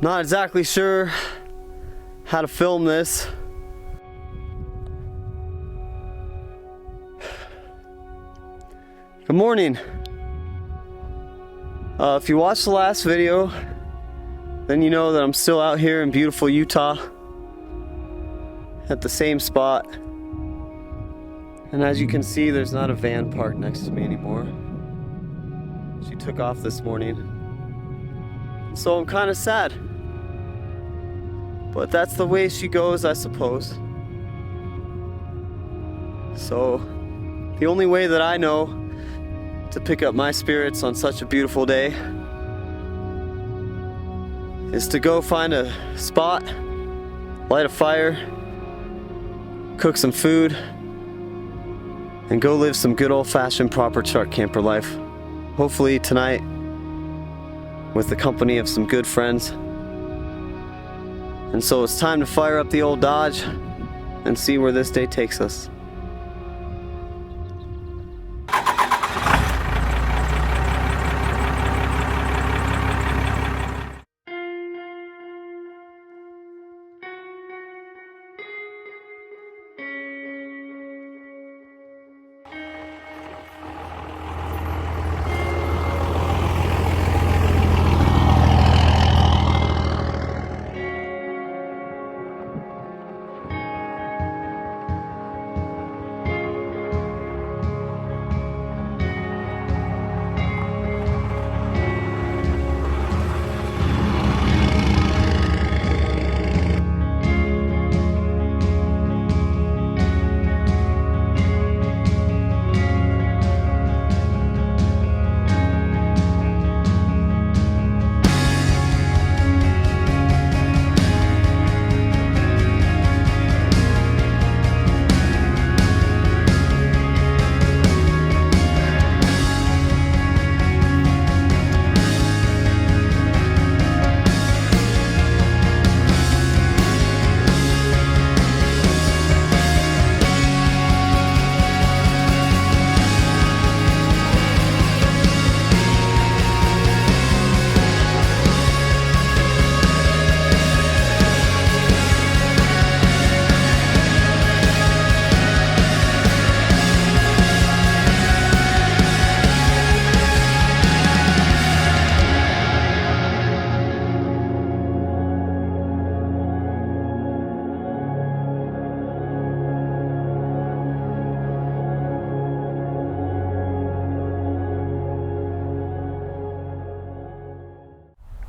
Not exactly sure how to film this. Good morning. If you watched the last video, then you know that I'm still out here in beautiful Utah at the same spot. And as you can see, there's not a van parked next to me anymore. She took off this morning. So I'm kind of sad. But that's the way she goes, I suppose. So the only way that I know to pick up my spirits on such a beautiful day is to go find a spot, light a fire, cook some food, and go live some good old-fashioned proper truck camper life. Hopefully tonight with the company of some good friends. And so it's time to fire up the old Dodge and see where this day takes us.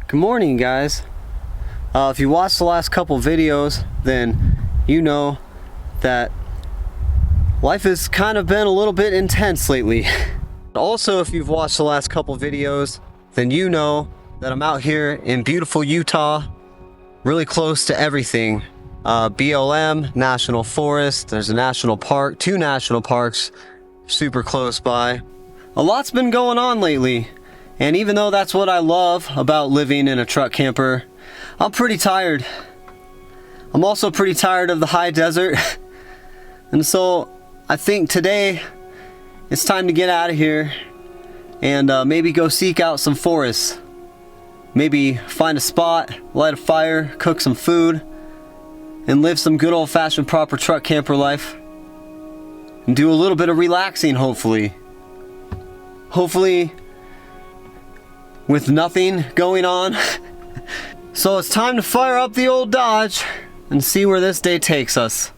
Good morning, guys. If you watched the last couple videos, then you know that life has kind of been a little bit intense lately. Also, if you've watched the last couple videos, then you know that I'm out here in beautiful Utah, really close to everything. BLM, National Forest, there's a national park, 2 national parks super close by. A lot's been going on lately. And even though that's what I love about living in a truck camper, I'm pretty tired. I'm also pretty tired of the high desert. And so I think today it's time to get out of here and maybe go seek out some forests. Maybe find a spot, light a fire, cook some food, and live some good old-fashioned proper truck camper life. And do a little bit of relaxing, hopefully. Hopefully with nothing going on. So it's time to fire up the old Dodge and see where this day takes us.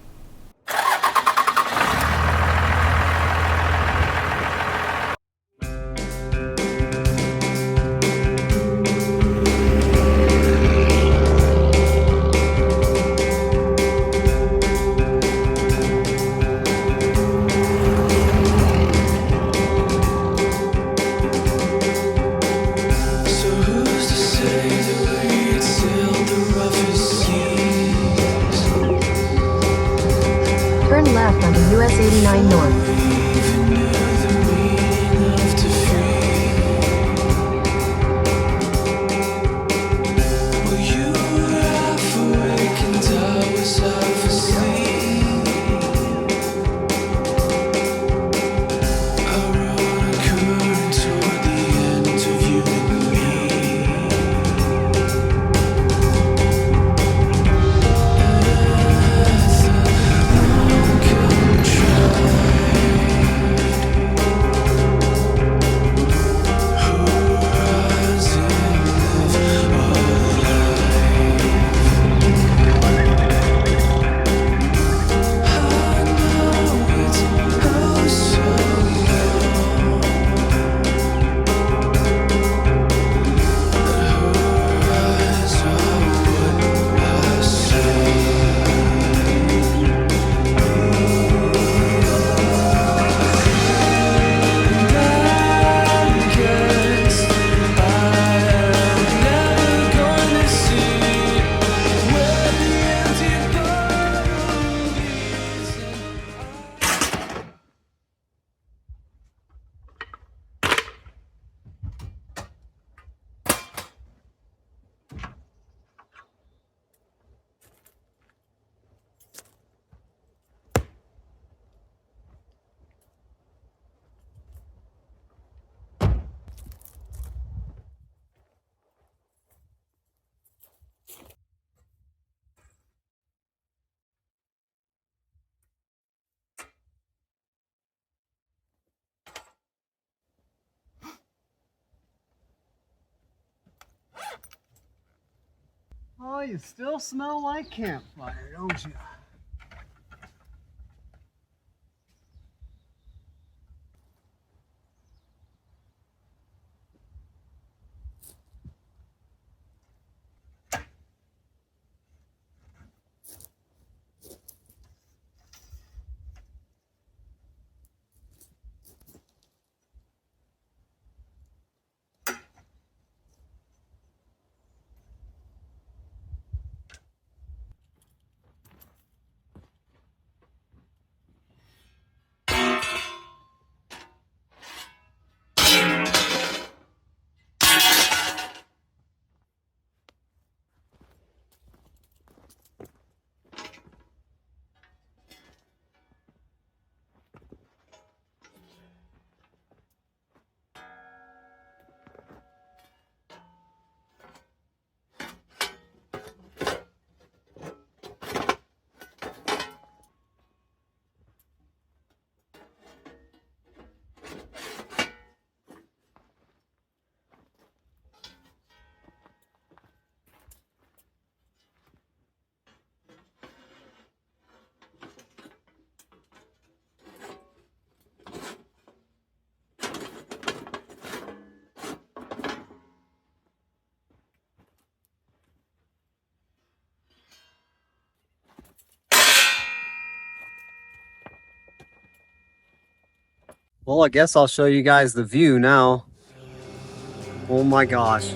left onto US 89 North. Oh, you still smell like campfire, don't you? Well, I guess I'll show you guys the view now. Oh my gosh.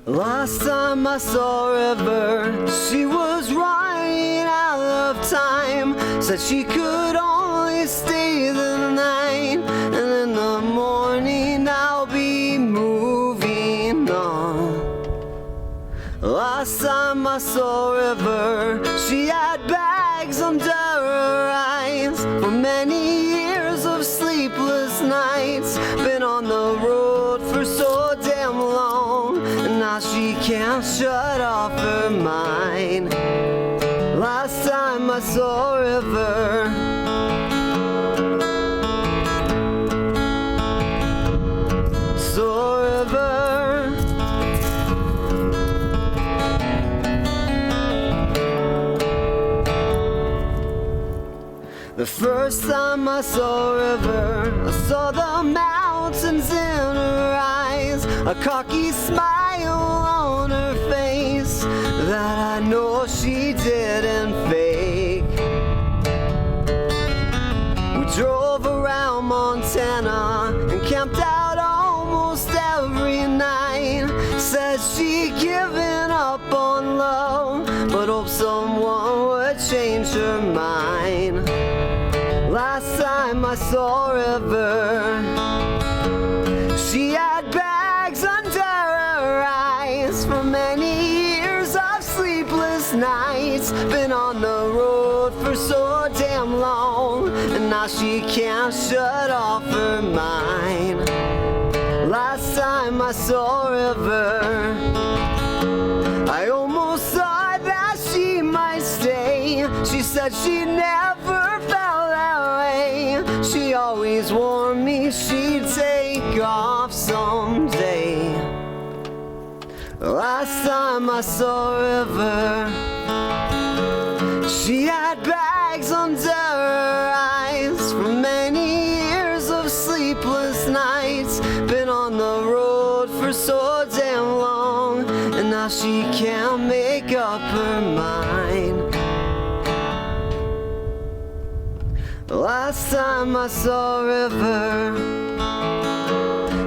Last time I saw River, she was running out of time. Said she could only stay the night, and in the morning I'll be moving on. Last time I saw River, she had bags under her eyes. For many years of sleepless nights, been on the road for so damn long, and now she can't shut off her mind. Last time I saw River, saw River, First time I saw a river, I saw the mountains in her eyes, a cocky smile on her face that I know she didn't fake. We drove around Montana and camped out almost every night. Said she'd given up on love, but hoped someone would change her mind. Last time I saw a river, she had bags under her eyes for many years of sleepless nights. Been on the road for so damn long, and now she can't shut off her mind. Last time I saw a river, I almost thought that she might stay. She said she never felt that way. She always warned me she'd take off someday. Last time I saw a river, she had bags under her eyes for many years of sleepless nights. Been on the road for so damn long, and now she can't make up her mind. Last time I saw a river,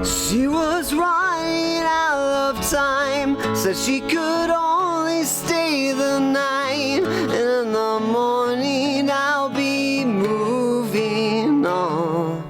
she was running out of time. Said she could only stay the night, and in the morning I'll be moving on.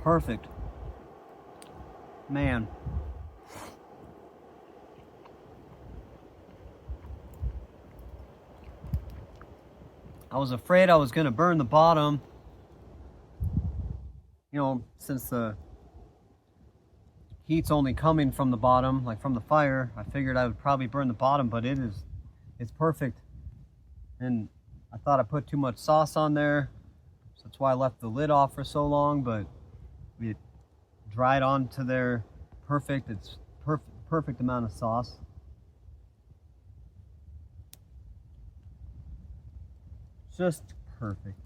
perfect. Man. I was afraid I was gonna burn the bottom. You know, since the heat's only coming from the bottom, like from the fire, I figured I would probably burn the bottom, but it's perfect. And I thought I put too much sauce on there, so that's why I left the lid off for so long, but it dried onto there perfect. It's perfect amount of sauce. Just perfect.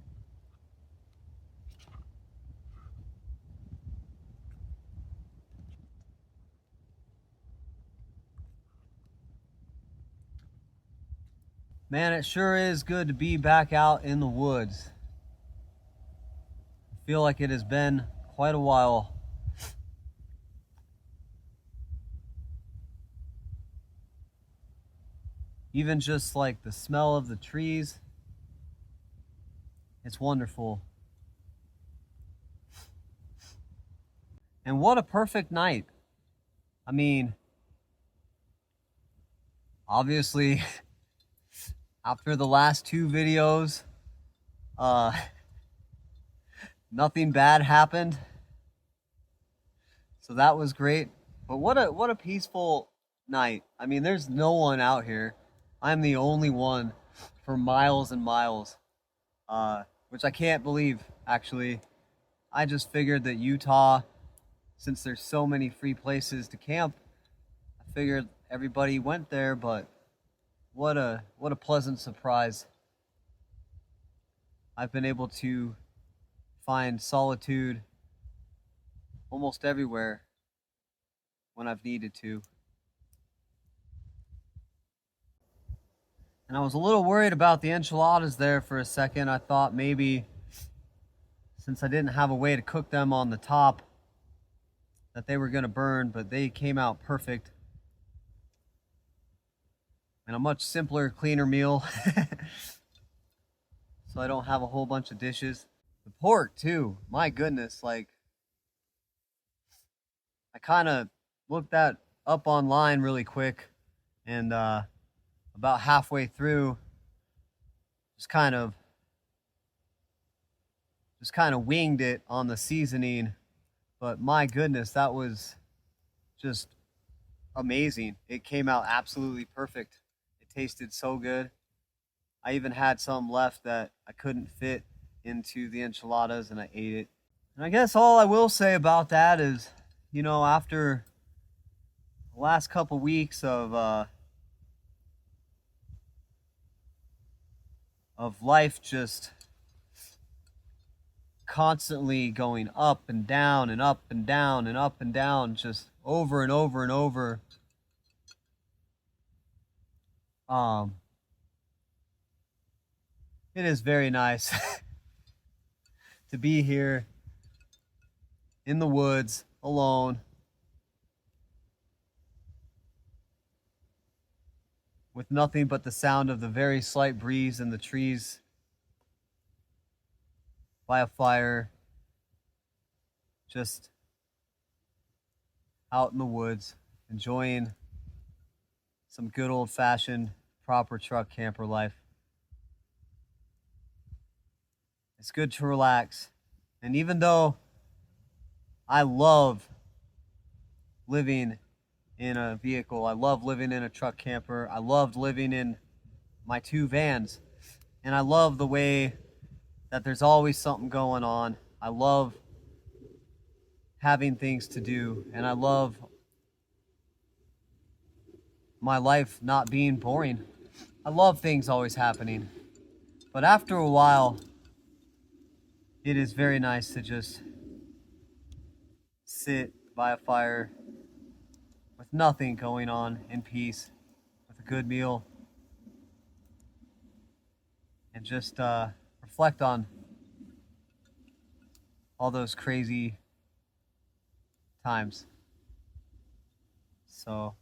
Man, it sure is good to be back out in the woods. I feel like it has been quite a while. Even just like the smell of the trees, it's wonderful. And what a perfect night. I mean, obviously, after the last two videos, nothing bad happened. So that was great. But what a peaceful night. I mean, there's no one out here. I'm the only one for miles and miles, which I can't believe, actually. I just figured that Utah, since there's so many free places to camp, I figured everybody went there, but what a pleasant surprise. I've been able to find solitude almost everywhere when I've needed to. And I was a little worried about the enchiladas there for a second. I thought maybe, since I didn't have a way to cook them on the top, that they were gonna burn, but they came out perfect. And a much simpler, cleaner meal. So I don't have a whole bunch of dishes. The pork too, my goodness, like, I kind of looked that up online really quick, and about halfway through, just kind of winged it on the seasoning, but my goodness, that was just amazing. It came out absolutely perfect. It tasted so good. I even had some left that I couldn't fit into the enchiladas, and I ate it. And I guess all I will say about that is, you know, after the last couple weeks of life just constantly going up and down and up and down and up and down, just over and over and over, it is very nice to be here in the woods alone with nothing but the sound of the very slight breeze in the trees by a fire, just out in the woods, enjoying some good old-fashioned proper truck camper life. It's good to relax. And even though I love living in a vehicle, I love living in a truck camper, I loved living in my two vans, and I love the way that there's always something going on. I love having things to do, and I love my life not being boring. I love things always happening. But after a while, it is very nice to just sit by a fire with nothing going on, in peace, with a good meal, and just reflect on all those crazy times. So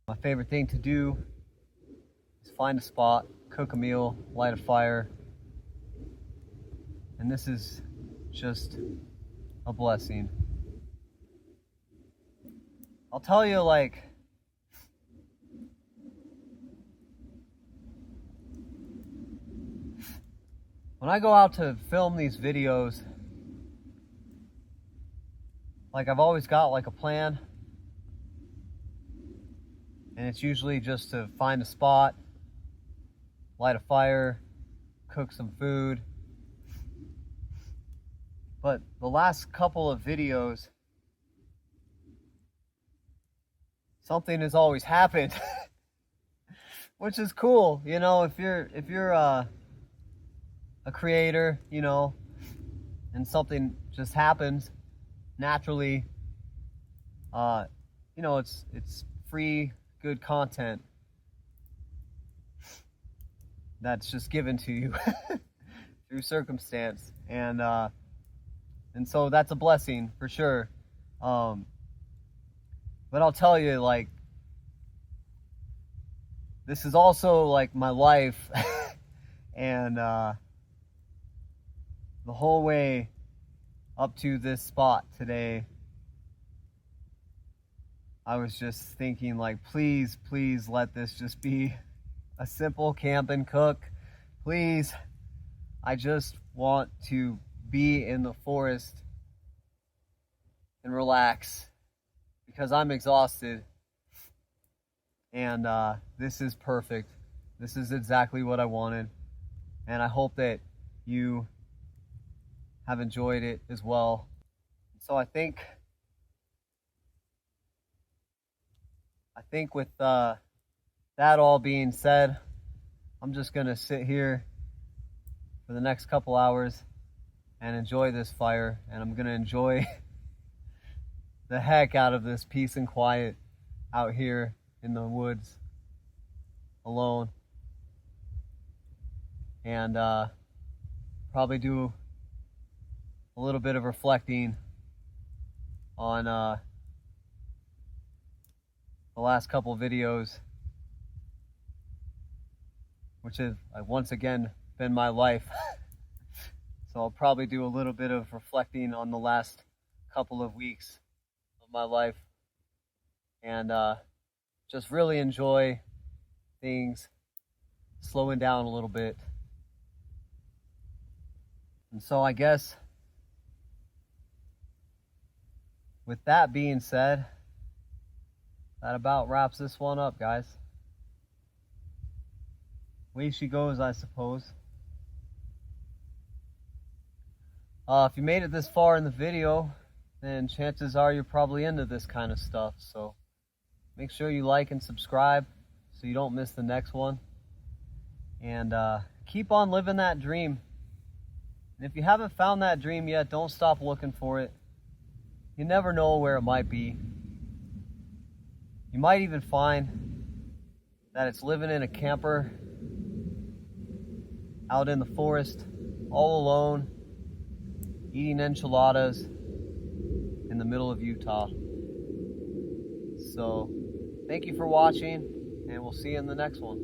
my favorite thing to do find a spot, cook a meal, light a fire. And this is just a blessing. I'll tell you, like, when I go out to film these videos, like, I've always got like a plan, and it's usually just to find a spot, light a fire, cook some food. But the last couple of videos, something has always happened, which is cool. You know, if you're a creator, you know, and something just happens naturally, you know, it's free, good content that's just given to you through circumstance, and so that's a blessing for sure. But I'll tell you, like, this is also like my life, and the whole way up to this spot today, I was just thinking, like, please let this just be a simple camp and cook. Please, I just want to be in the forest and relax, because I'm exhausted, and this is perfect. This is exactly what I wanted, and I hope that you have enjoyed it as well. So I think with that all being said, I'm just gonna sit here for the next couple hours and enjoy this fire, and I'm gonna enjoy the heck out of this peace and quiet out here in the woods alone, and probably do a little bit of reflecting on the last couple videos, which have once again been my life. So I'll probably do a little bit of reflecting on the last couple of weeks of my life, and just really enjoy things slowing down a little bit. And so I guess with that being said, that about wraps this one up, guys. Way she goes, I suppose. If you made it this far in the video, then chances are you're probably into this kind of stuff. So make sure you like and subscribe so you don't miss the next one. And keep on living that dream. And if you haven't found that dream yet, don't stop looking for it. You never know where it might be. You might even find that it's living in a camper out in the forest, all alone, eating enchiladas in the middle of Utah. So, thank you for watching, and we'll see you in the next one.